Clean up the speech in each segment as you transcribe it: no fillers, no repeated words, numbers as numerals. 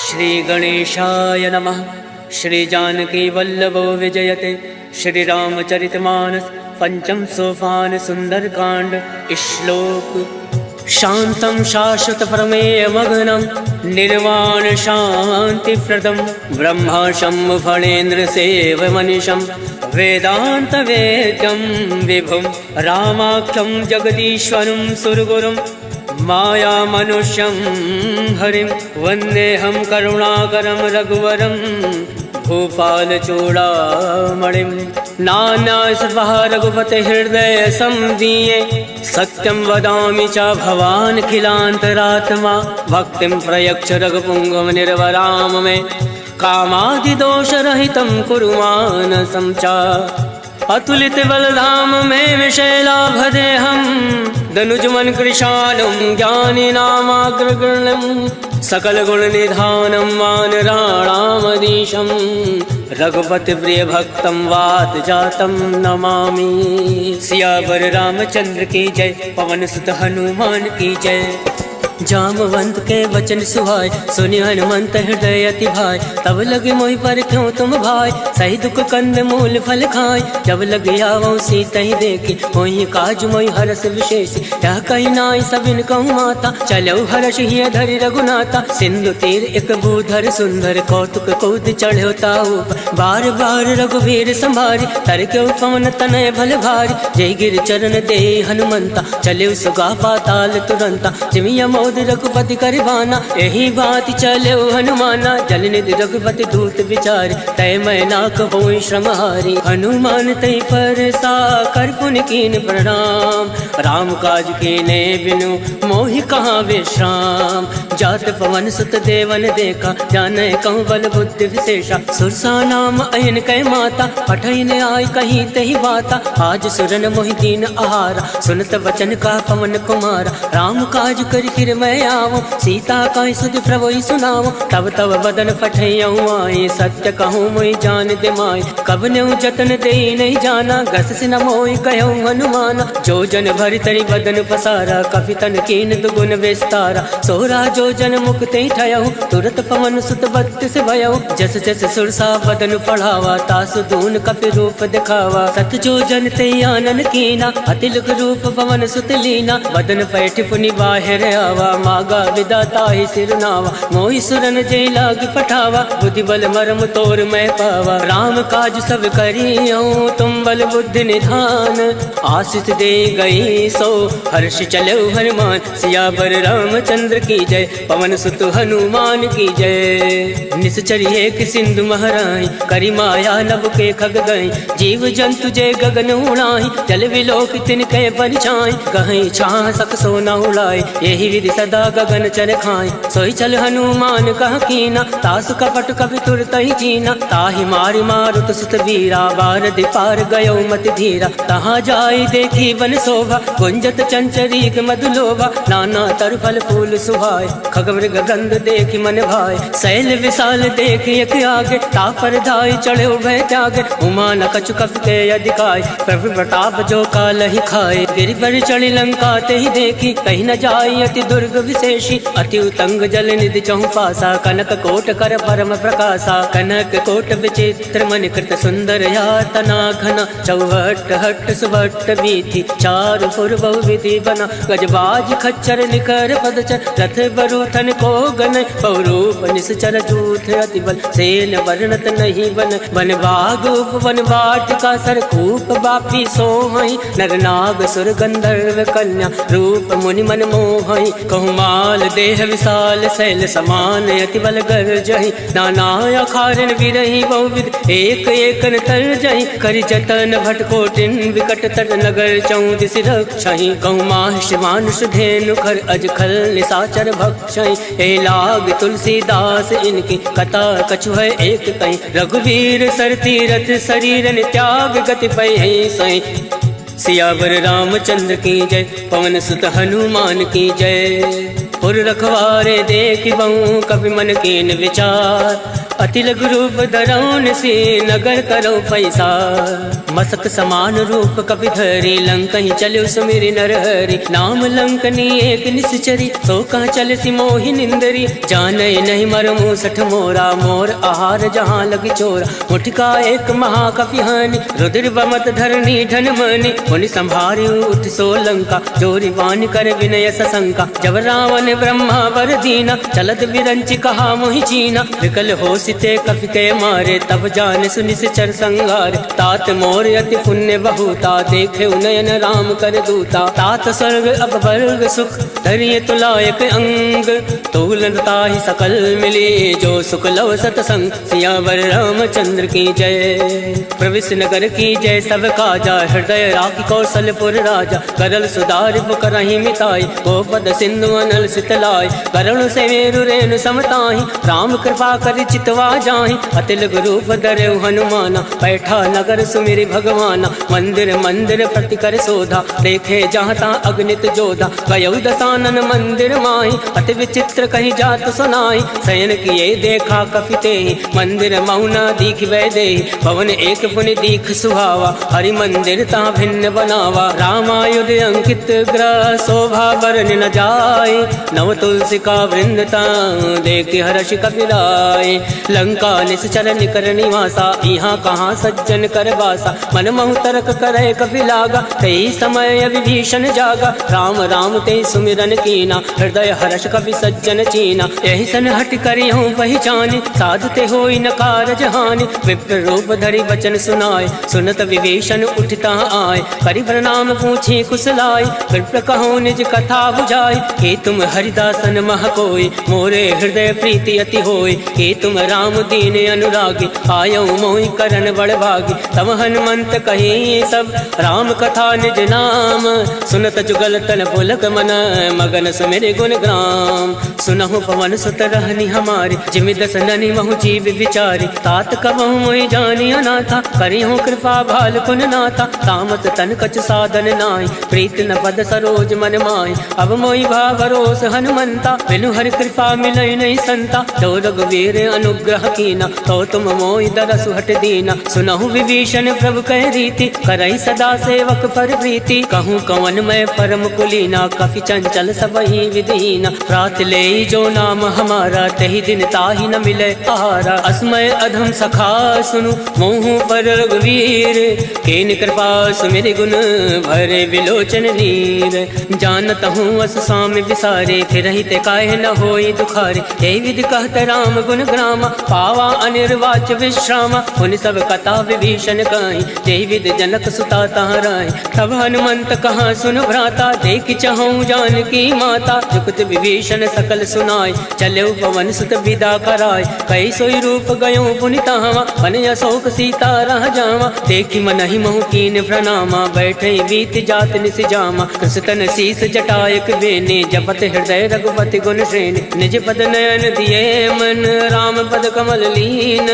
श्री गणेशाय नमः। श्री जानकी वल्लभो विजयते। श्री रामचरितमानस पंचम सोपान सुंदरकांड। श्लोक शांतं शाश्वत प्रमेय मग्नं निर्वाण शांति प्रदम ब्रह्माशं फणेन्द्र सेव मनीषं वेदांत वेद्यं विभुं रामाख्यं जगदीश्वरं सुरगुरुं माया मनुष्यं हरिं वन्देऽहं करुणाकरं रघुवरं भूपाल चूड़ामणिं। नान्यासर्वः रघुपते हृदय संदीये सत्यं वदामि च भवान् खिलान्तरात्मा भक्तिं प्रयच्छ रघुपुङ्गव निर्वराम मे कामादिदोषरहितं कुरु मानसं च। अतुलित बलधाम में विशैलाभदेहं दनुजमन कृशालं ज्ञानिनामाग्रगण्यं सकल गुण निधानं वानराणामधीशं रघुपति प्रिय भक्तं वात जातं नमामि। सियावर रामचंद्र की जय। पवन सुत हनुमान की जय। जामवंत के वचन सुहाय सुनि हनुमंत हृदय अति भाई। तब लगे मोहि पर क्यों तुम भाई सही दुख कंद मूल फल खाय। जब लगे आवो सीता ही देखी मोहि काज मोहि हरस विशेष। यह कही नाई सबिन कहूँ माता चलो हर्ष ही धरि रघुनाथा। सिंधु तीर एक भूधर सुंदर कौतुक कौद चढ़ो ताऊ बार बार रघुवीर संभारी तर क्यों पवन तनय भल भारी। जय गिर चरण दे हनुमंता चले सुगा पाताल तुरंता। जिमिया मोद रघुपति करवाना यही बात चले हनुमाना। जल निधि रघुपति दूत विचार तय मैना कहो श्रम हारी। हनुमान तय पर सा कर पुन कीन प्रणाम राम काज कीने बिनु मोहि कहाँ विश्राम। जात पवन सुत देवन देखा जाने कहूँ बल बुद्धि विशेषा। सुरसा नाम अयन कै माता पठन आय कहीं तही बाता। आज सुरन मोहि दीन आहारा सुनत वचन का पवन कुमारा। राम काज कर फिर मैं आवो सीता का सुध प्रभु सुनाओ। तब तब बदन फटैयऊँ आए सत्य कहूँ मोहि जान दे माय। कब न्यू जतन दे नहीं जाना गस से न मोहि कहूँ हनुमाना। जो जन भरि तरी बदन पसारा कपि तन कीन दुगुन विस्तारा। सोरा जो जन मुक्ति ठयऊ तुरत पवन सुत बत्तीस भयऊ। जस जस सुरसा बदन पढ़ावा तासु दून कपि रूप दिखावा। सत जो जन ते आनन कीना अतिलुक रूप पवन सुत लीना। बदन पैठ पुनि बाहिर आवा मागा विदाता ही सिरनावा। मोहि सुरन जय लाग पठावा बुद्धि बल मरम तोर मैं पावा। राम काज सब करियो तुम बल बुद्धि निधान। आशीष दे गई सो हर्ष चलो हनुमान। सियावर रामचंद्र की जय। पवन सुत हनुमान की जय। निश्चर एक सिंधु महराई करी माया नभ के खग गई। जीव जंतु जय गगन उड़ाई जल विलोक तिनके परिछाई। कहीं छाह सक सोना उड़ाई यही विधि सदा गगन चर खाए। सोई चल हनुमान कह कीना तासु कपट कपि तुरत ही जीना। ताहि मारि मारुत सुत वीरा बारदि पार गयो मति धीरा। तहाँ जाई देखी वन शोभा गुंजत चंचरीक मधुलोभा। नाना तर फल फूल सुहाय खग मृग गंध देखी मन भाई। शैल विशाल देखी एक आगे तापर धाई चढ़े भय त्यागे। उमा न कछु कपि के अधिकाय प्रभु प्रताप जो काल ही खाए। गिरि पर चढ़ी लंका ते ही देखी कहीं न जाई अति दुर्ग विशेषी। अति उतंग जल निधि चहु पासा कनक कोट कर परम प्रकाशा। कनक कोट विचित्र मन कृत सुंदर यातना घना। चौहट हट सुभट वीथि चारु पुर बहु विधि बना। गजबाज खच्चर निकर पदचर रथ बरूथन को गन। पौरूप निश्चर जूथ अति बल सेन वर्णत नहीं बन। वन बाग उपवन वाटिका सरकूप बापी सोहई। नर नाग सुर गंधर्व कन्या रूप मुनि मन मोहई। कहूँ माल देह विशाल शैल समान अति बल गर्जहि। नाना अखारन विरहि बहुविध एक एकन तरजहि। करि जतन भटकोटिन विकट तर नगर चौदिस रक्षहि। कहूँ माहिष मानुष धेनु खर अज खल निशाचर भक्षहि। ए लाग तुलसीदास इनकी कथा कछु है एक कहीं। रघुवीर सर तीरथ शरीरन त्याग गति पै सही। सियावर रामचंद्र की जय। पवन सुत हनुमान की जय। पुर रखवारे देख बहु कवि मन कीन विचार। अति लघु रूप धरौन से नगर करो पैसा। मसक समान रूप कपि धरी लंकहि चलो सुमिरि नरहरि। नाम लंकनी एक निश्चरी तो कह चल सी मोहि निंदरी। जाने नहीं मर मूसठ मोरा मोर आहार जहाँ लगी चोरा। मुठका एक महाकपि हानि रुद्र बमत धरनी धन मनि। मुनि संभारी उठ सो लंका जोरी वान कर विनय सशंका। जब रावण ब्रह्मा वर दीना चलत विरंच कहा मोहि चीना। विकल हो सिते कपि के मारे तब जान सुनि चर संगार। तात मोर अति पुण्य बहुता देखे नयन राम कर दूता। तात स्वर्ग अब वर्ग सुख धरिय तुलायक अंग। तूलता ही सकल मिली जो सुख लव सतसंग। सियावर रामचंद्र की जय प्रविश नगर की जय सब काजा। हृदय राखी कौशलपुर राजा करल सुधार करही मिताई। गोपद सिंधु अनल सितलाई करुण से मेरु रेणु समताही। राम कृपा कर चितवा जाहि अतिल रूप धरे हनुमाना। बैठा नगर सुमिरि भगवाना मंदिर मंदिर प्रति कर शोधा। देखे जहाँ तहाँ अग्नित जोधा गयौ दसानन मंदिर माही। अति विचित्र कहीं जात सुनाई शयन किए देखा कपिते। मंदिर मौना दीख वै दे भवन एक पुनि दीख सुहावा। हरि मंदिर ता भिन्न बनावा रामायुध अंकित ग्रह। शोभा बरन न जाए नव तुलसी का वृंदता देख हर्ष कपिलाए। लंका निश्चर निकर निवासा यहाँ कहाँ सज्जन कर बासा। मन महु तर्क करे कपिलागा कई समय विभीषण जागा। राम राम ते सुमिरन कीना हृदय हर्ष कपि सज्जन चीना। यही सन हट करी हूँ पहचानी साधते होई न कारज हानि। विप्र रूप धरि वचन सुनाए सुनत विभीषण उठता आए। करि प्रणाम पूछी कुशलाय विप्र कहो निज कथा बुझाई। हे तुम हरिदासन मह कोई मोरे हृदय प्रीति अति होई। हे तुम राम दीन अनुरागी आयो मोहि करन बड़ भागी। तब हनुमंत कही सब राम कथा निज नाम। सुनत जुगल तन पुलक मन मगन सुमिरि गुण ग्राम। सुनहु पवन सुत रहनी हमारी जिमि दस ननि महु जीव विचारी। तात कबहु मोहि जानी अनाथा करिहु कृपा भाल कुन नाथा। तामस तन कछ साधन नाहि प्रीत न पद सरोज मन माहि। अब मोहि भा भरोस हनुमंता बिनु हरि कृपा मिलै नहीं संता। तो रघुवीर अनुग्रह कीना तो तुम मोहि दरसु हट दीना। सुनहु विभीषण प्रभु कह रीति करई सदा सेवक पर प्रीति। कहूँ कवन मैं परम कुलीना कपि चंचल सबहि विदीना। रात ले जो नाम हमारा तही दिन ताहि न मिले आहारा। अस्मय अधम सखा सुनु मोहु पर रघुवीर। केन कृपा सुमिरि गुण भरे विलोचन नीर। जानत हूँ अस स्वामी विसारे फिर ते काहे न होई दुखारे। यही विधि कहत राम गुण ग्रामा पावा अनिर्वाच विश्रामा। उन सब कथा विभीषण कहीं यही विधि जनक सुता तहाँ रही। तब हनुमंत कहाँ सुन भ्राता देख चहु जानकी माता। जुगत विभीषण सकल सुनाय चले पवन सुत विदा कराय। कई सोई रूप गयो पुनि तहाँ मन अशोक सीता रह जावा। देखी मन ही महु कीन प्रणामा बैठे बीत जात निस जामा। कृष्ण शीस जटायक बेने जपत हृदय रघुपति गुण श्रेणी। निज पद नयन दिए मन राम पद कमल लीन।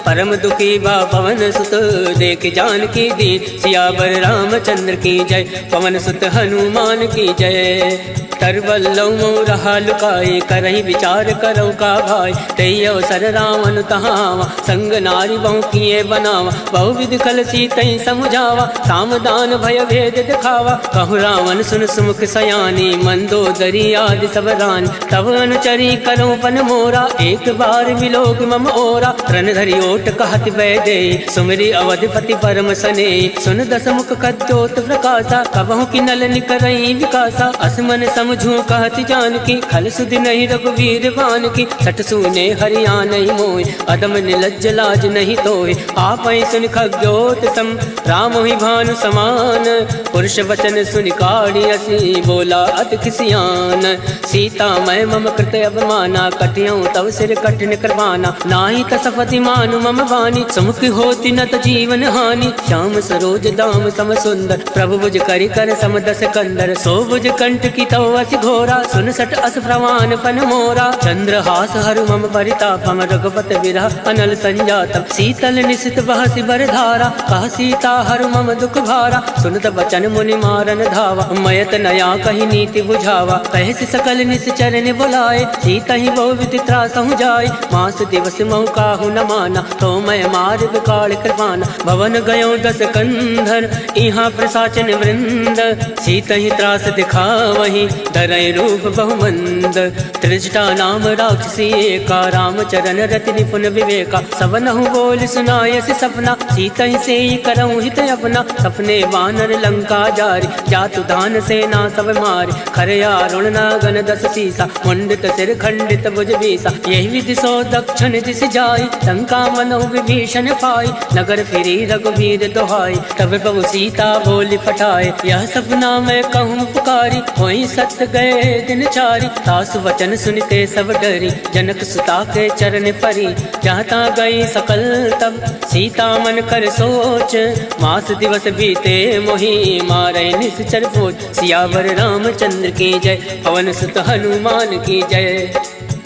परम दुखी बा पवन सुत देख जानकी दीन। सियावर रामचंद्र की जय पवन सुत हनुमान की जय। तरवल्लौ रहा लुकाए करही विचार करो का भाई। तई अवसर रावण तहावा संग नारी बहु किए बनावा। बहु विधि कल सीतई समुझावा सामदान भय भेद दिखावा। कहु रावण सुन सुमुख सयानी मंदोदरी आदि सब रानी। तब अनुचरी करो पन मोरा एक बार विलोक मम ओरा। रण धरि ओट कहत वै दे सुमिरि अवधिपति परम सने। सुन दस मुख कद्योत प्रकाशा कबहु की नल निकरई विकासा। असमन समझू कहत जानकी खल सुधि नहीं रघुवीर बान की। सट सुने हरिया नहीं मोय अदम निलज्ज लाज नहीं तोय। आप सुन खग्योत सम राम ही भानु समान। पुरुष वचन सुन काढ़ी असी बोला अति खिसियान। सीता मैं मम कृत अवमाना कटियों तव सिर कठिन करवाना। नाही तसफति मानु मम वाणी सुमुख होती न त जीवन हानि। श्याम सरोज दाम सम सुंदर प्रभु बुझ करि कर समदस कंदर। सो बुझ कंठ की तो असी घोरा, सुन सट अस प्रवान फन मोरा। चंद्रहास हरु मम परितापम, रघुपति विरह अनल संजातम। शीतल निशित बहसि बर धारा, कह सीता हरु मम दुख भारा। सुनत बचन मुनि मारन धावा, मयत नया कही नीति बुझावा। कहसि सकल निश्चर ने बुलाए, सीता ही बहु विधि त्रासहु जाय। मास दिवस महु काहू न माना, तो मैं मार विकाल कृपाना। भवन गयो दस कंधर, इहाँ प्रसाचन वृंद। सीता ही त्रास दिखावही, धरय रूप बहुमंद। त्रिजटा नाम राक्षसी एका, रामचरण रति निपुण विवेका। सबनहु बोल सुनायसि सपना, सीता ही से करऊँ हित अपना। सपने वानर लंका जारी, जातु दान सेना सब मारी। खरया रुणना गण दस सीसा, मुंडित सिर खंडित भुज बीसा। यही विधि सो दक्षिण दिश जाई, लंका मनो विभीषण पाई। नगर फिरी रघुवीर दोहाई, तब प्रभु सीता बोली पठाए। यह सपना मैं कहूँ पुकारी, होई सत्य गए दिन चारी। सासु वचन सुनते सब डरी, जनक सुता के चरण परी। जहाँ ता गई सकल तब, सीता मन कर सोच। मास दिवस बीते मोही, मारे निश्चर पोच। सियावर रामचंद्र की जय, पवन सुत हनुमान की जय।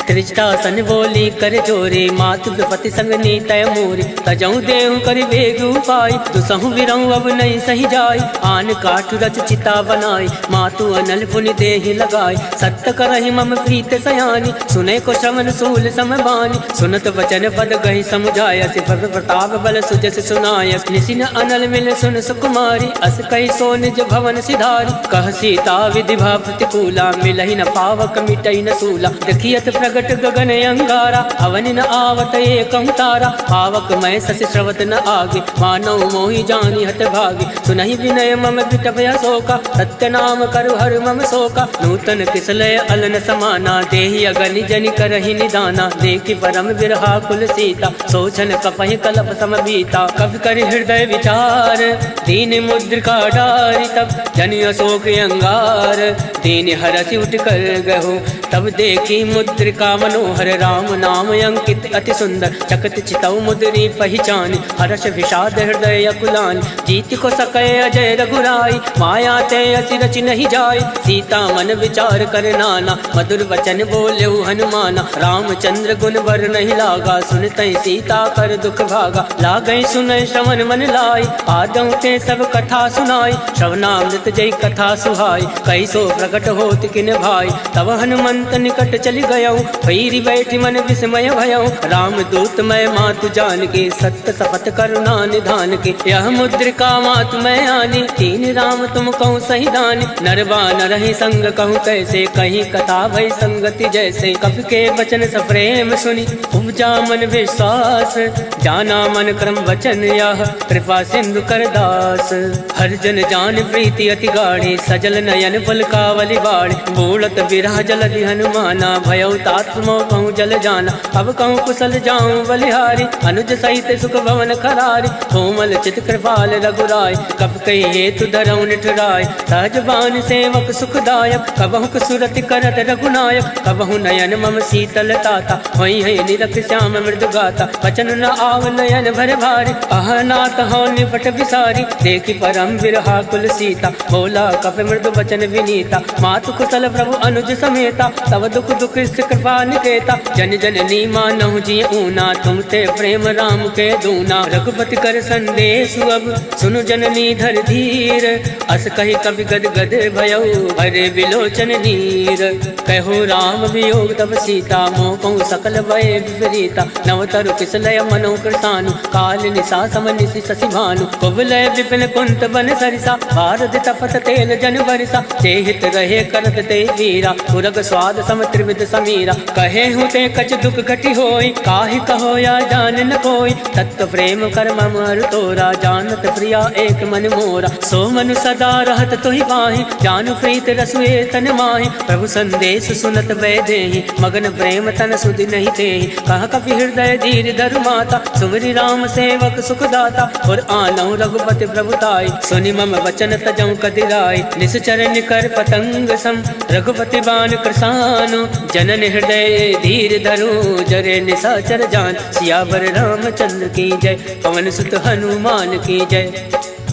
त्रिजटा सन बोली कर जोरे, मातु विपति संग नीतय मोरे। तजऊ देहु कर बेग उपाय, दुसहु विरहु अब नहीं सही जाय। आन काठ रच चिता बनाई, मातु अनल पुनि देहि लगाई। सत्य करहि मम प्रीत सयानी, सुने को श्रवण सूल समबानी। सुनत वचन पद गहि समुझाय, सिर प्रताप बल सुजस सुनाय। निसिन अनल मिल सुन सुकुमारी, अस कहि सो निज भवन सिधारी। कह सीता विधि भा प्रतिकूला, मिलहि न पावक मिटई न सूला। देखियत प्रगट गगन अंगारा, अवनि न आवत एकं तारा। पावक मैं ससि श्रवत न आगे, मानव मोहि जानी हत भागे। सुनहि विनय मम विटपय शोका, सत्य नाम करु हर मम शोका। नूतन किसलय अलन समाना, देहि अगनि जनि करहि निदाना। देखि परम विरहा कुल सीता, सोचन कपहि कलप सम बीता। कवि कर हृदय विचार, दीन मुद्रिका डारि। तब जनि अशोक अंगार, दीन हरसि उठ कर गहो। तब देखी मुद्रिका मनोहर, राम नाम अंकित अति सुंदर। चकत चितौ मुद्री पहचान, हर्ष विषाद हृदय अकुलान। जीत को सकै अजय रघुराई, माया ते असि रचि नहीं जाय। सीता मन विचार कर नाना, मधुर वचन बोलेउ हनुमाना। रामचंद्र गुण वर नहीं लागा, सुनतै सीता कर दुख भागा। लागै सुनै श्रवण मन लाई, आदौ ते सब कथा सुनाई। श्रवणामृत जय कथा सुहाई, कैसो प्रकट होत किन भाई। तब हनुमंत निकट चली गयौ, भैरी बैठी मन विस्मय भयौ। राम दूत मैं मातु जान के, सत्य शपथ करुणा निधान के। यह मुद्रिका मातु मैं आनी, तीन राम तुम कहूँ सही दानी। नरवा न रही संग कहूँ कैसे, कहीं कथा भई संगति जैसे। कवि के वचन सप्रेम सुनी, उपजा मन विश्वास। जाना मन क्रम वचन यह, कृपा सिंधु कर दास। हर जन जान प्रीति अति गाढ़ी, सजल नयन पलकावली बाढ़। बूढ़त विरह जलधि हनुमाना, भयउ तात मोह कहूँ जल जाना। अब कहूँ कुशल जाऊँ बलिहारी, अनुज सहित सुख भवन खरारी। कोमल चित कृपाल रघुराय, कब कही हेतु धरऊ निठुराय। सहजबान सेवक सुखदायक, कबहु सुरति करत रघुनायक। कबहु नयन मम शीतल ताता, वही है निरख श्याम मृदु गाता। वचन न आव नयन भर भारी, अहनाथ हो निपट विसारी। देखी परम विरहा कुल सीता, बोला कप मृदु वचन विनीता। मातु कुशल प्रभु अनुज समेता, तब दुख दुख कृपा निकेता। जन जननी मानहु जी ऊना, तुम ते प्रेम राम के दूना। रघुपति कर संदेश अब, सुनु जननी धर धीर। अस कही कवि गद गद भयउ, भरे विलोचन नीर। कहो राम वियोग तब सीता, मोह कहूँ सकल भय विपरीता। नवतरु किसलय मनो कृतानु, काल निशा सम निशि शशि भानु। कुबलय विपिन कुंत बन सरिसा, भारत तपत तेल जन बरिसा। चेहित रहे करत ते वीरा, पुरग स्वाद सम त्रिविध समीरा। कहे हूँ ते कछ दुख घटी होई, काहि कहो या जान न कोई। तत्व प्रेम कर मम अरु तोरा, जानत प्रिया एक मन मोरा। सो मनु सदा रहत तोहि बाहि, जानु प्रीत रसुए तन माहि। प्रभु संदेश सुनत वै देहि, मगन प्रेम तन सुधि नहीं तेहि। कह कपि हृदय धीर धरु माता, सुमरि राम सेवक सुखदाता। और आनौ रघुपति प्रभुताई, सुनि मम वचन तजौ कदिराई। निश्चर निकर पतंग सम, रघुपति बान कृसानु। जनन हृदय धीर धरु, जरे निशाचर जान। सियावर रामचंद्र की जय, पवन सुत हनुमान की जय।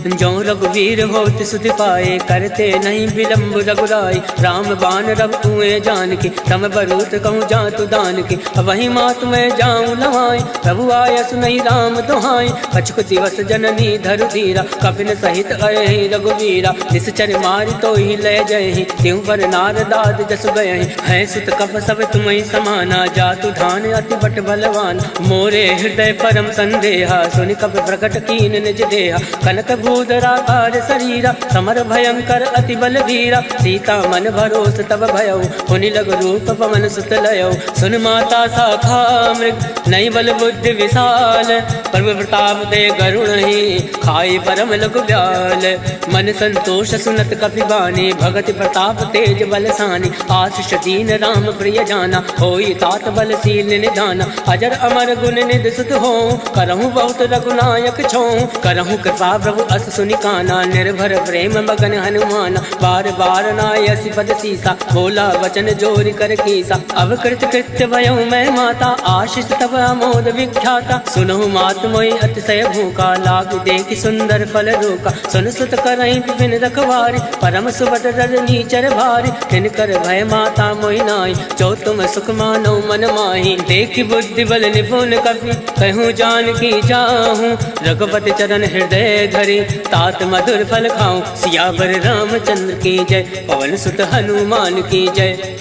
जो रघुवीर होत सुधि पाए, करते नहीं विलम्ब रघुराई। राम बाण रब कुएं जान के, तम बरूत कहूँ जातु दान के। वही मात मैं जाऊँ लवाई, प्रभु आया सुनई राम दुहाई। कछुक दिवस जननी धरु धीरा, कपिन सहित अहि रघुवीरा। निश्चर मारि तो ही ले जय, त्यों पर नारदाद जस गए। है सुत कप सब तुम्हें समाना, जातु धान अति बट बलवान। मोरे हृदय परम संदेहा, सुनि कप प्रकट कीन निज देहा। कनक भूधराकार शरीरा, समर भयंकर अति बल वीरा। सीता मन भरोस तब भयो, पुनि लग रूप पवन सुत लयो। सुन माता शाखा मृग, नई बल बुद्धि विशाल। प्रभु प्रताप दे गरुण ही, खाई परम लघु ब्याल। मन संतोष सुनत कपि बानी, भगति प्रताप तेज बलसानी। आशीष दीन राम प्रिय जाना, होई तात बलशील निधाना। अजर अमर गुण निधि सुत हो, करहूँ बहुत रघुनायक छो। करहूँ कृपा प्रभु अस सुनि काना, निर्भर प्रेम मगन हनुमाना। बार बार नायसि पद सीसा, बोला वचन जोरि कर कीसा। अब कृत कृत्य भयो मैं माता, आशीष तब अमोद विख्याता। सुनहु मात मोहि अतिशय भूखा, लाग देखि सुंदर फल रोका। सुन सुत करहीं विपिन रखवारी, परम सुभद्र रजनी चर भारी। किनकर भय माता मोहि नाई, जो तुम सुख मानो मन माही। देखि बुद्धि बल निपुण कपि, कहूँ जानकी जाहूँ। रघुपति चरण हृदय धरि, तात मधुर फल खाऊं। सियावर रामचंद्र की जय, पवन सुत हनुमान की जय।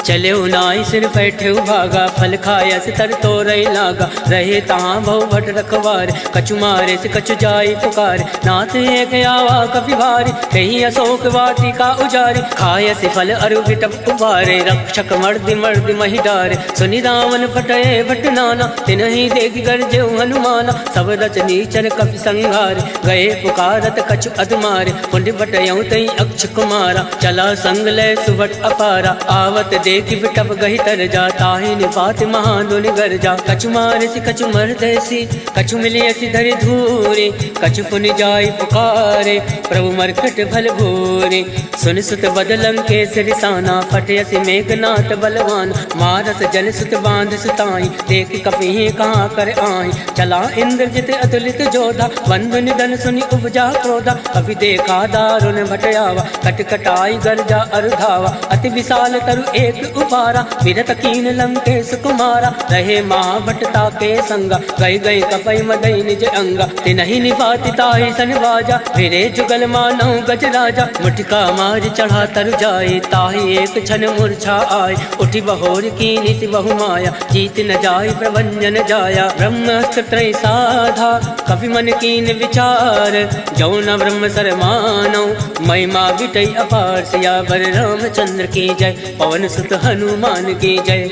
चले नाई सिर बैठे भागा, फल खाया से तर तो रही लागा। रहे तहाँ बहु भट रखवार, कछु मारे से कछु जाई पुकार। नाथ एक आवा कपि भारी, कहीं अशोक वाटिका उजारे। खाया से फल अरु विटप उबारे, रक्षक मर्दि मर्दि महि डारे। सुनि रावण फटये भट नाना, तिनहि देखि गर्जे हनुमाना। सब रचनी चर कपि संहारे, गए पुकारत कछु अधमारे। कुंड बटयऊँ तई अक्ष कुमारा, चला संग लय सुभट अपारा। आवत देखि बिटप गहि तर जा, ताहि निपात महादुनि गर जा। कछु मारसि कछु मरदैसि, कछु मिलियसि धरि धूरे। कछु पुनि जाई पुकारे, प्रभु मरकट भल भूरे। सुन सुत बदलं के सिरसाना, फटयसि मेघनाथ बलवान। मारस जन सुत बांध सुताई, देखि कपिहि कहाँ कर आहि। चला इंद्रजित अतुलित जोधा, बंधु निधन सुनि उपजा क्रोधा। अभी देखा दारुण भटयावा, कटकटाई गर्जा अरुधावा। अति विशाल तरु एक उपारा, विरत कीन लंकेश कुमारा। रहे महाभटता के संगा, गई गई कपई मदई निज अंगा। तिनहि निपाति ताहि सन बाजा, फिरे जुगल मानव गज राजा। मुठिका मार चढ़ा तर जाए, ताहि एक क्षण मूर्छा आए। उठि बहोर कीनि सि बहु माया, जीत न जाय प्रभंजन जाया। ब्रह्मास्त्र त्रय साधा, कपि मन कीन विचार। जौ न ब्रह्म सर मानौ, महिमा विटई अपार। सियावर रामचंद्र की जय, पवन सुत हनुमान की जय।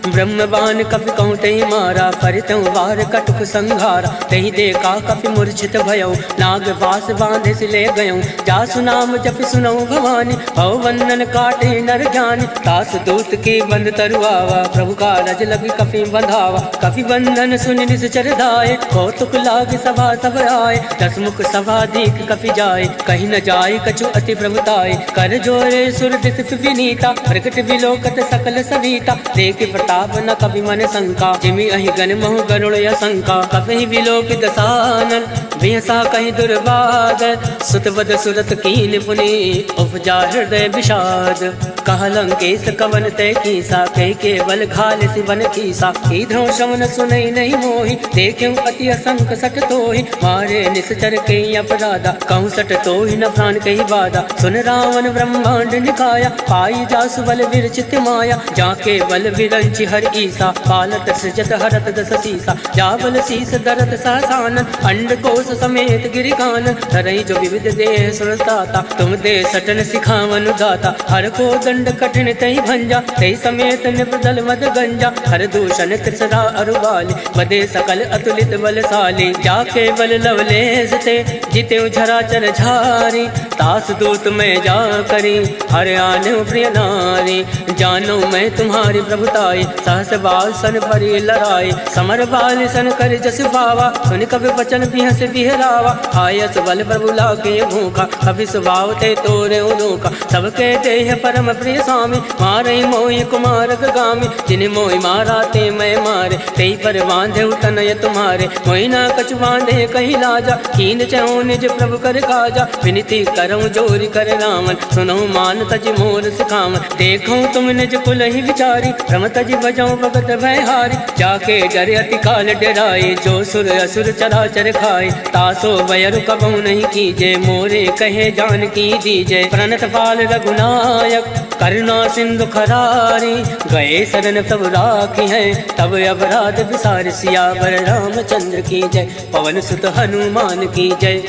ब्रह्म बाण कपि कहूँ तहि मारा, परितौ वार कटुक संघारा। तहि देखा कपि मूर्छित भयौ, नाग वास बांधे से ले गयौ। जासु नाम जपि सुनौ भवानी, भव बंधन काटे नर ज्ञानी। तास दूत की बंद तरुआवा, प्रभु का रज लगी कपि बंधावा। कपि बंधन सुनि निश्चर धाये, कौतुक लाग सभा सब आए। दस मुख सभा दीख कपि जाए, कहीं न जाय कछु अति प्रभुताय। कर जोरे सुर दिस विनीता, प्रकट विलोकत सकल सविता। देख प्रताप न कभी मन शंका, जिमि अहि गण महु गरुड़ असंका। कभी विलोक दसानन, बिहसा कहीं दुर्बाद। सुत बद सुरत कीन पुनि, उपजा हृदय विषाद। कह लंकेश कवन तय कीसा, कह केवल घाल सिवन कीसा। इधरों श्रवण सुनई नहीं मोहि, देखूं अति असंक सट तोहि। मारे निश्चर के अपराधा, कहूँ सट तोहि न प्राण कही बाधा। सुन रावण ब्रह्मांड निकाया, पाई जासु बल विरचित माया। जाके बल विरंचि हर ईसा, पालत सृजत हरत दस सीसा। जाबल शीस दरत सहसान, अंड कोश समेत गिरिकान। धरई जो विविध देह सुरताता, तुम दे सटन सिखावन दाता। हर को दंड कठिन तई भंजा, तई समेत निपदल मद गंजा। हर दूषण त्रिसरा अरुबाली, बदे सकल अतुलित बलशाली। जाके बल लवलेश ते, जिते झराचर झारी। तास दूत में जा करी, हर आने प्रिय नारी। जानो मैं तुम्हारी प्रभुताई, सहस बाल सन परी लड़ाई। समर बाल सन कर जस पावा, सुन कभी बचन बिहस बिहरावा। आयस बल प्रभु लाके भूखा, कभी स्वभाव ते तोरे उनोखा। सबके देह परम प्रिय स्वामी, मारई मोहि कुमार गामी। जिन मोहि मारा ते मैं मारे, तेई पर बांधे तनय तुम्हारे। मोहिना कछ बांधे कही लाजा, कीन चहु निज प्रभु कर काजा। विनती करऊँ जोरी कर रावण, सुनहु मान तज मोर सिखावन। देखूँ तुम निज कुल ही विचारी, भ्रम तज बजाऊँ भगत भय हारी। जाके डर अति काल डराए, जो सुर असुर चराचर खाए। तासो बयरु कबहु नहीं कीजे, मोरे कहे जान की दीजे। प्रणत पाल रघुनायक, करुणा सिंधु खरारी। गए शरण तब राखी है, तब अपराध विसार। सियावर रामचंद्र की जय, पवन सुत हनुमान की जय।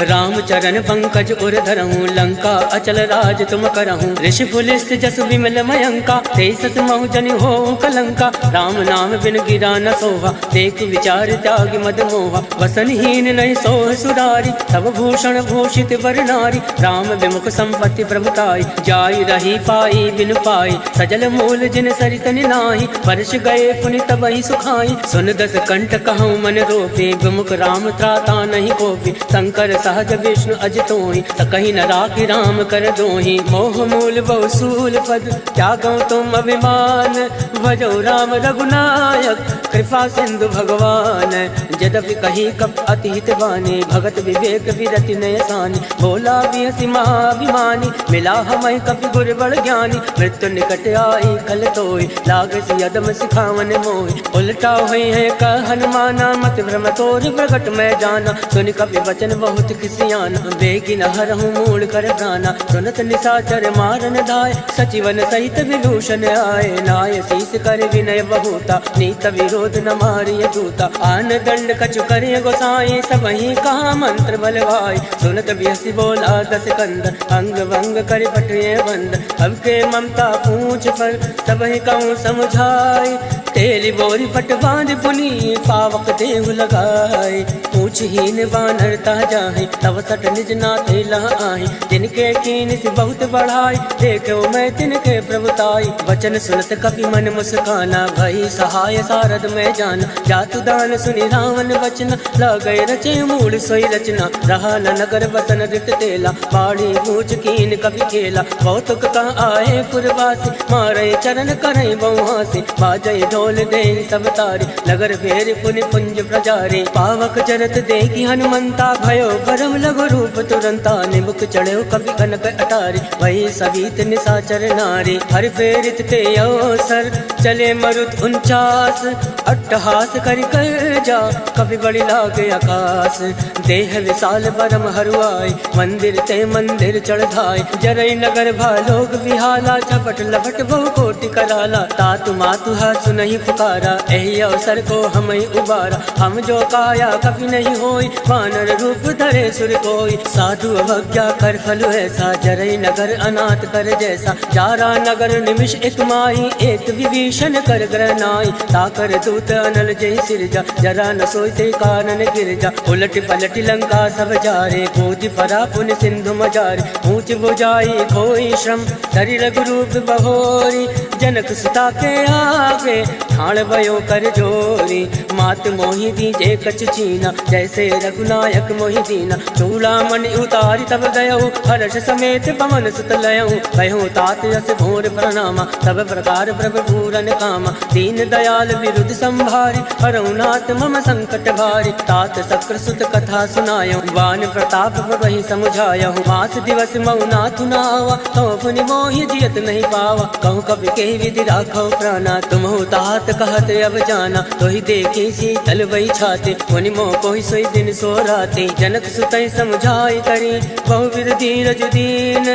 राम चरण पंकज उर धरहूँ, लंका अचल राज तुम करहूँ। ऋषि पुलिस जस विमल मयंका, तेसस महु जनि हो कलंका। राम नाम बिन गिरा न सोहा, देख विचार त्याग मद मोहा। वसनहीन नहीं सोह सुरारी, सब भूषण भूषित वर नारी। राम विमुख संपत्ति प्रभुताई, जाई रही पाई बिन पाई। सजल मूल जिन सरित नाही, वर्ष गए पुनि तबहि सुखाई। सुन दस कंठ कहूँ मन रोपे, विमुख राम त्राता नहीं कोपी। शंकर सहज विष्णु अजितोहि, सकहि न राखि राम कर दोहि। मोह मूल बहु सूल पद, त्यागौ तुम अभिमान। भजौ राम रघुनायक, कृपा सिंधु भगवान। यद्यपि कही कप अति हित बानी, भगत विवेक विरति नय सानी। बोला बिहसि महाभिमानी, मिला हमहि कपि गुर बड़ ज्ञानी। मृत्यु निकट आई खल तोय, लागस यदम सिखावन मोहि। उलटा हुई है कह हनुमाना, मत भ्रम तोर प्रगट मैं जाना। सुनि कपि वचन बहुत किसियाना, बेगी न हरहूँ मूल कर प्राणा। सुनत निशाचर मारन धाय, सचिवन सहित विभूषण आए। नाय शीस कर विनय बहुता, नीत विरोध न मारिय दूता। आन दंड कछु करे गोसाई, सबहि कहा मंत्र बलवाई। सुनत बिहसि बोला दस कंद, अंग भंग कर पठिए बंद। अब के ममता पूछ पर, सबहि कहूँ समझाई। तेली बोरी पट बांध पुनी, पावक देहु लगाए। पूछहीन बानर ताजा है, तब सट निज नाथ लहाई। जिनके कीन से बहुत बढ़ाई, देखो मैं तिनके प्रभुताई। वचन सुनत कपि मन मुस्काना, भई सहाय सारद में जाना। जातु दान सुनि रावण वचन, लगै रचे मूल सोई रचना। रहा न नगर बसन रित तेला, बाड़ी पूछ कीन कपि खेला। कौतुक कह आए पुरवासी, मारे चरण करई बहुहासी। बाजय ढोल दे सब तारी, नगर फेर पुनि पुंज प्रजारी। पावक चरत देखी हनुमंता, भयो परम लघु रूप तुरंता। निमुख चढ़ो कवि कनक अटारी, वही सवित निशाचर नारी। हर फेरित ते अवसर, चले मरुत 49। अट्टहास करि कर जा, कवि बड़ी लागे आकाश। देह विशाल परम हरुआई, मंदिर ते मंदिर चढ़ धाय। जरई नगर भालोग विहाला, झपट लपट बहु कोटि कराला। तातु मातु हा सुनहि पुकारा, एहि अवसर को हमहि उबारा। हम जो काया कभी नहीं होई, वानर रूप धरे सुर कोई। साधु अवज्ञा कर फल ऐसा, जरई नगर अनाथ कर जैसा। जारा नगर निमिष एक माही, एक विभीषण कर ग्रह नाई। ताकर दूत अनल जय सिरजा, जरा न सोचते कानन गिरजा। उलट पलट लंका सब जारे, कूद परा पुन सिंधु मजारे। ऊंच बुझाई कोई श्रम, धरि रघुरूप बहोरी। जनक सुता के आगे, ठाण भयो कर जोरी। मात मोहि दीजे कछ चीना, जैसे रघुनायक मोहि दीना। चूड़ामणि उतारी तब गयऊ, हर्ष समेत पवन सुत लयऊ। कहो तात यस भोर प्रणामा, सब प्रकार प्रभु पूरन कामा। दीन दयाल विरुद्ध संभारी, हरऊ नाथ मम संकट भारी। तात शक्र सुत कथा सुनायो, वान प्रताप वही समझायो। मास दिवस मऊ नाथ नावा, तो पुनि मोहि जियत नहीं पावा। कहूँ कवि के विधि राखो प्राणा, तुम हो तात कहत अब जाना। तो ही देखे शीतल वही छाते, मुनि मोह कोई सोई दिन सो राते। जनक सुतई समझाई करी, बहुविध धीरज दीन।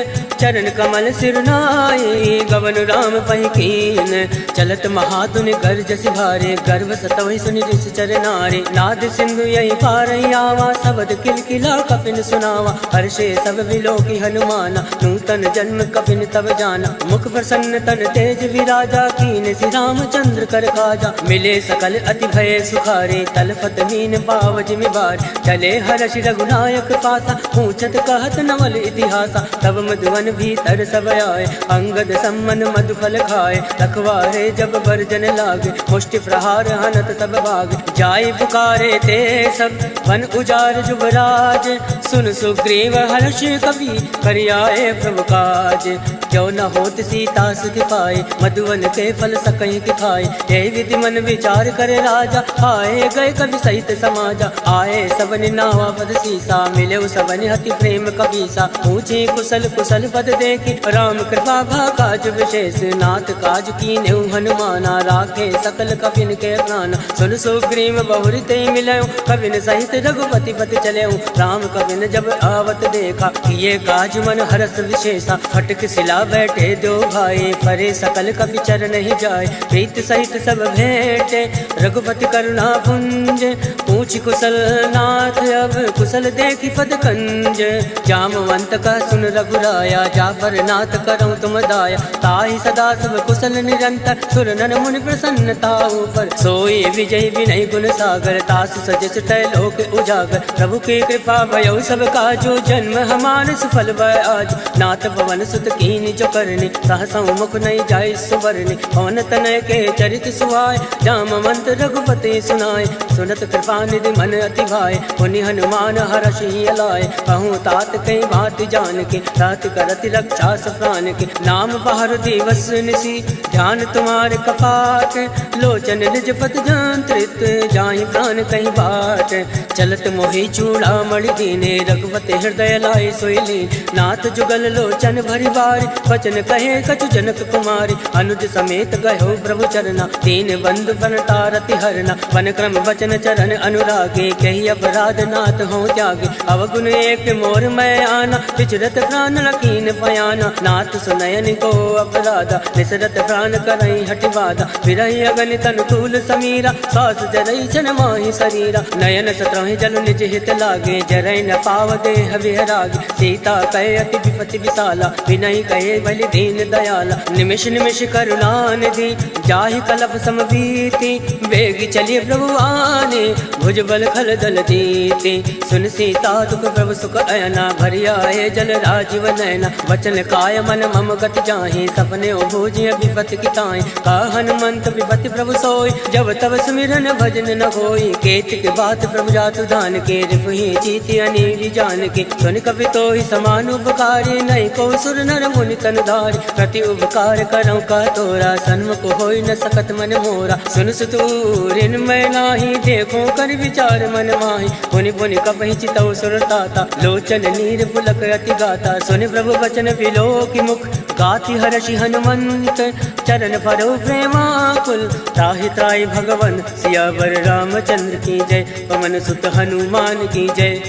चरण कमल सिर नाई, गवन राम पहि कीन। चलत महातुनि गर्ज सिभारे, गर्भ सतवहि सुनि ऋषि चर नारे। नाद सिंधु यही पारई आवा, शब्द किलकिला कपिन सुनावा। हर्षे सब विलोकी हनुमाना, नूतन जन्म कपिन तब जाना। मुख प्रसन्न तन तेज विराजा, कीन श्री रामचंद्र कर काजा। मिले सकल अति भय सुखारे, तलफत मीन पाव जिमि बार। चले हर्षि रघुनायक पासा, पूछत कहत नवल इतिहासा। तब मधुवन भीतर सब आए, अंगद सम्मन मधुफल खाए। रखवारे जब बरजन लागे, मुष्टि प्रहार हनत सब भाग। जाय पुकारे ते सब, वन उजार जुबराज। सुन सुग्रीव हर्ष कवि, करियाए प्रभु काज। जो न होत सीता सुखि पाए, मधुवन के फल सकहीं के खाए। यही विधि मन विचार करे राजा, आए गए कवि सहित समाजा। आए सबनि नावा पद सीसा, मिले सबनि हति प्रेम कबीसा। पूछे कुशल कुशल पद देखी, राम कृपा भा काज विशेष। नाथ काज कीन्हु हनुमाना, राखे सकल कपिन के प्राण। सुन सुग्रीव बहुरी ते मिलऊं, कविन सहित रघुपति पति चलऊं। राम कविन जब आवत देखा, किए काज मन हरस विशेषा। फटक सिला बैठे दो भाई, परे सकल कपि चरण ही जाए। प्रीत सहित सब भेंटे, रघुपति करुणा पुंज। पूछ कुशल नाथ अब कुशल देखी पद कंज। जामवंत का सुन रघुराया, जाफर नाथ करऊं तुम दाया। ताहि सदा सब कुशल निरंतर, सुर नर मुनि प्रसन्नता ऊपर। सोई विजय विनय गुण सागर, तास सजस लोक उजागर। प्रभु की कृपा भयउ सब काजो, जन्म हमार सफल भय आज। नाथ पवन सुत कीनि जो करनी, सहसा मुख नहीं जाय सुवरनी। पवन तनय के चरित सुहाय, जामवंत रघुपति सुनाय। सुनत कृपा निधि मन अति भाय, पुनि हनुमान हरषि अलाय। कहूँ तात कई बात जान के, रात करति रक्षा सप्रान के। नाम पहर दिवस निसी, ध्यान तुम्हारे कपाट। लोचन निज पत जंत्रित, जाहि प्राण कहीं बाट। चलत मोहि चूड़ा मणि दीने, रघुपति हृदय लाए सोइली। नाथ जुगल लोचन भरी बारी, वचन कहे कछु जनक कुमारी। अनुज समेत गयो प्रभु चरना, दीन बंधु बन तारति हरना। वन क्रम वचन चरण अनुरागे, कही अपराध नाथ हो त्यागे। अवगुण एक मोर मैं आना, विचरत प्राण लकीन पयाना। नाथ सुनयन को अपराधा, निसरत प्राण करई हटि बाधा। विरहि अगन तन तूल समीरा, सास जरई छन माहि शरीरा। नयन सत्रहि जल निज हित लागे, जरई न पाव देह विहरागे। सीता कहे अति विपति विशाला, विनय कहे बलि दीन दयाला। निमिष निमिष करुणा निधि, जाहि कलप समबीति। वेग चलिए प्रभु आने, भुज बल खल दल जीते। सुन सीता दुख प्रभु सुख अयना, भरि आए जल राजीव नयना। वचन काय मन मम गति जाहि, सपने भोजिय विपति की ताई। का हनुमंत विपति प्रभु सोई, जब तब सुमिरन भजन न होई। केतिक बात प्रभु जातु दान के, रिपुहि जीति अनीवि जान के। सुन कपि तोहि समान उपकारी, नहीं को सुर नर मुनि तन धारी। प्रति उपकार करऊं का तोरा, सन्मुख होई न सकत मन मोरा। सुन सुतूरिन मैं नाही, देखो कर विचार मन माही। पुनि पुनि कपहि चितौ सुर ताता, लोचन नीर पुलक अति गाता। सुनि प्रभु वचन बिलोकि मुख, गाति हर्षि हनुमंत। चरण परो प्रेमाकुल, त्राहि त्राहि भगवन। सियावर रामचंद्र की जय, पवन सुत हनुमान की जय।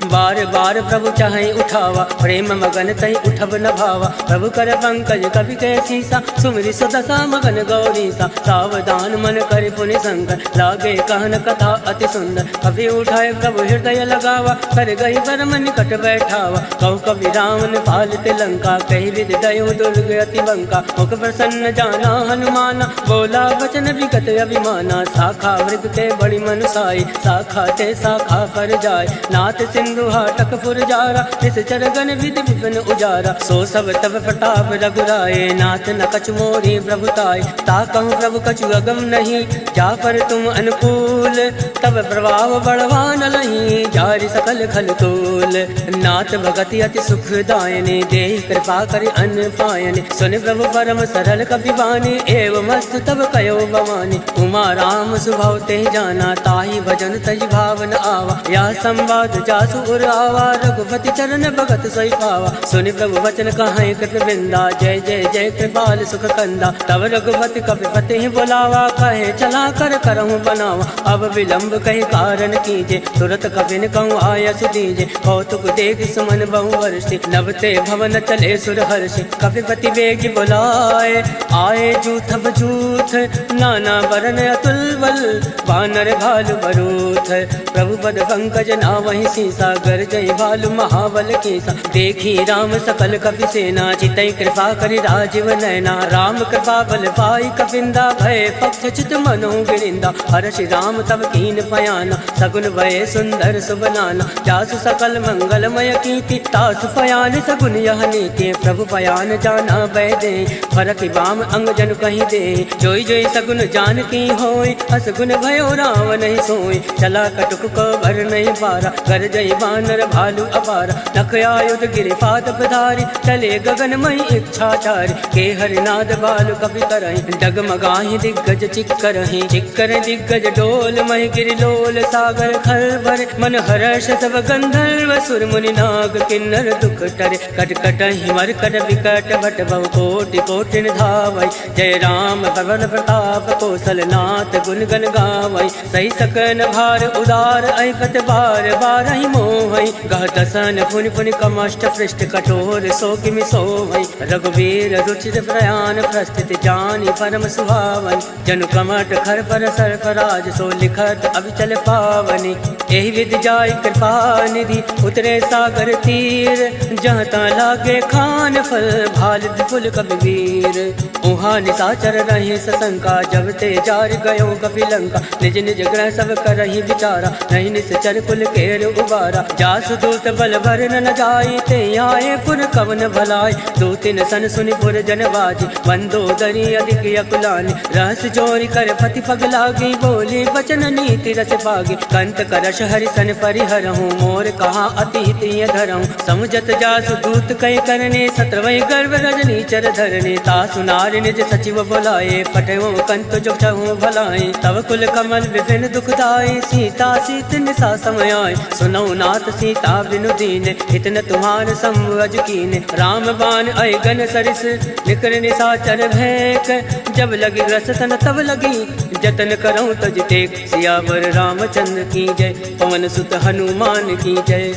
बार बार प्रभु चाहे उठावा, प्रेम मगन तहि उठब न भावा। प्रभु कर पंकज कवि के सीसा, सुमिरि सुदशा मगन गौरीसा। सावधान मन कर पुनि शंकर, लागे कहन कथा अति सुंदर। कवि उठाए प्रभु हृदय लगावा, कर गई परम निकट बैठावा। कहु कवि रावण पालित लंका, कही विधि दयो दुर्ग अति बंका। मुख प्रसन्न जाना हनुमाना, बोला वचन विगत अभिमाना। शाखा मृग के बड़ी मनुसाई, शाखा ते शाखा पर जाय। नाथ सिंधु हाटक पुरजारा, इस चरगन विधि विपिन उजारा। सो सब तब प्रताप रघुराए, नाथ न कछु मोरी प्रभुताय। ताकहु प्रभु कछु अगम नहीं, जापर तुम अनुकूल। तब प्रभाव बढ़वान लही, जारि सकल खल तोल। नाथ भगति अति सुख दायने, देहि कृपा करि अन्न पायने। सुन प्रभु परम सरल कपि बानी, एवं मस्त तब कयो भवानी। उमा राम सुभाव ते जाना, ताहि भजन तज भावन आवा। या संवाद जासु आवा, रघुपति चरण भगत सोई पावा। सुनि प्रभु वचन कहाई कृत बिंदा, जय जय जय कृपाल सुख कंदा। तब रघुपति कपिपति ही बुलावा, कहे चला कर करहूँ बनावा। अब विलंब कही कारण कीजे, तुरत कपिन कहूँ आयस दीजे। कौतुक देख सुमन बहु वर्षि, नभते भवन चले सुर हर्षि। कपिपति बेग बुलाए, आए जूथ बजूथ। नाना वरन अतुल बल, वानर भालु बरूथ। प्रभु पद पंकज नावहि सीसा, गर्जय भालु महाबल केसा। देखी राम सकल कपि सेना, चितई कृपा करि राजीव नयना। राम कृपा बल पाई कपिंदा, भय पक्ष चित मनो गिरिंदा। हर्षि राम तब कीन पयाना, सगुन भय सुंदर सुबनाना। जासु सकल मंगलमय कीर्ति, तासु पयान सगुन यह नीति। प्रभु पयान जाना भय दे, फरक बाम अंग जन कहीं दे। जोई जोई सगुन जान की होय, असगुन भयो राम नहीं सोय। चला कटुक को भर नहीं पारा, गर्जय वानर भालू अपार, नख आयुध गिरे फात पधारी, चले गगन मई इच्छाचारी, के हरिनाद बाल कवि करहि, डगमगाहि दिग्गज चिक्करहि, चिक्कर दिग्गज डोल महि गिरि लोल, सागर खल भरे मन हर्ष सब गंधर्व, सुर मुनि नाग किन्नर दुख टरे, कटकटहि मरकट विकट भट बहु कोटि कोटिन धावै, जय राम पवन प्रताप कौशलनाथ गुण गण गावै, सही सकन भार उदार ऐपत बार बारहि मोहै, गह दसन फुनि फुनि कमष्ट पृष्ठ कठोर सो किमि सोवै, रघुवीर रुचिर प्रयाण प्रस्थित जानि परम सुहावन, जनु कमट खर पर सरफराज सो लिखत अविचल पावनि, एहि विधि जाय कृपा निधि उतरे सागर तीर, जहाँ ता लागे खान फल भाल फुल कबीर, उहाँ निशाचर रहे सशंका, जब ते जार गयो कपिलंका, निज निज ग्रह सब करहि विचारा, नहीं निश्चर कुल केर उबारा, जासु दूत बल भर न जाई, ते आए पुर कवन भलाई, दो तीन सन सुनि पुर जनबाजी, मंदोदरी अधिक अकुलानी, रहस जोरी कर पति पग लागी, बोली वचन नीति रस पागी, कंत करश हरि सन परिहरहूँ, मोर कहा अति तिय धरहूँ, समुझत जासु दूत कई करने, सत्रवै गर्भ रजनी चर धरने, तासु नारि निज सचिव बुलाए, फटहो कंत जो छहु भलाए, तव कुल कमल विभिन्न दुखदाई, सीता सीत निशा समय आए, सुनौ नाथ सीता बिनु दीने, इतन तुम्हार संवज कीने, राम बाण अयगन सरिस निकर निशाचर भैक, जब लगी रस तन तब लगी जतन करऊँ तज टेक, सियावर रामचंद्र की जय, पवन सुत हनुमान की जय,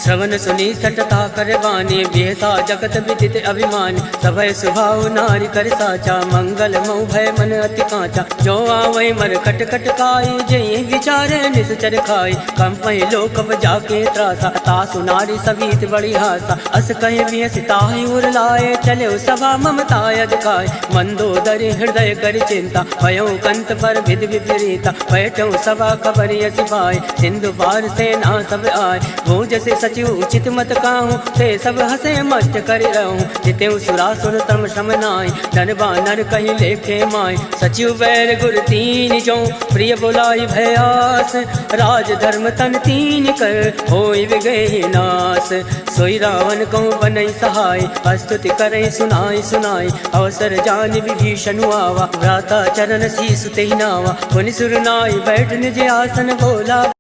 श्रवण सुनी सटता कर बानी, बेहसा जगत विदित अभिमानी, सभय सुभाव नारी कर साचा, मंगल मऊ भय मन अति कांचा, जो आवै मर खट खट खाई, जय विचारे निश्चर खाई, कंपहि लोक जाके त्रासा, तासु नारी सभीत बड़ी हासा, अस कहे भी सिताहि उर लाए, चले सभा ममता अधिकाय, मंदोदरी हृदय कर चिंता, भयो कंत पर विधि विपरीता, बैठो सभा खबर सिपाही, सिंधु पार सेना सब आए, वो जैसे सचिव उचित मत काहूँ, ते सब हसे मस्त कर रहूँ, जिते सुरासुर तम श्रम नाय, धन बानर कही लेखे माय, सचिव बैर गुर तीन जो, प्रिय बुलाई भयास, राज धर्म तन तीन कर, होय विगहि नास, सोई रावण कहूँ बनई सहाय, स्तुति करे सुनाई सुनाई, अवसर जान विभीषण आवा, भ्राता चरण शीस तेहि नावा, मुनि सुर नाई बैठ निज आसन बोला।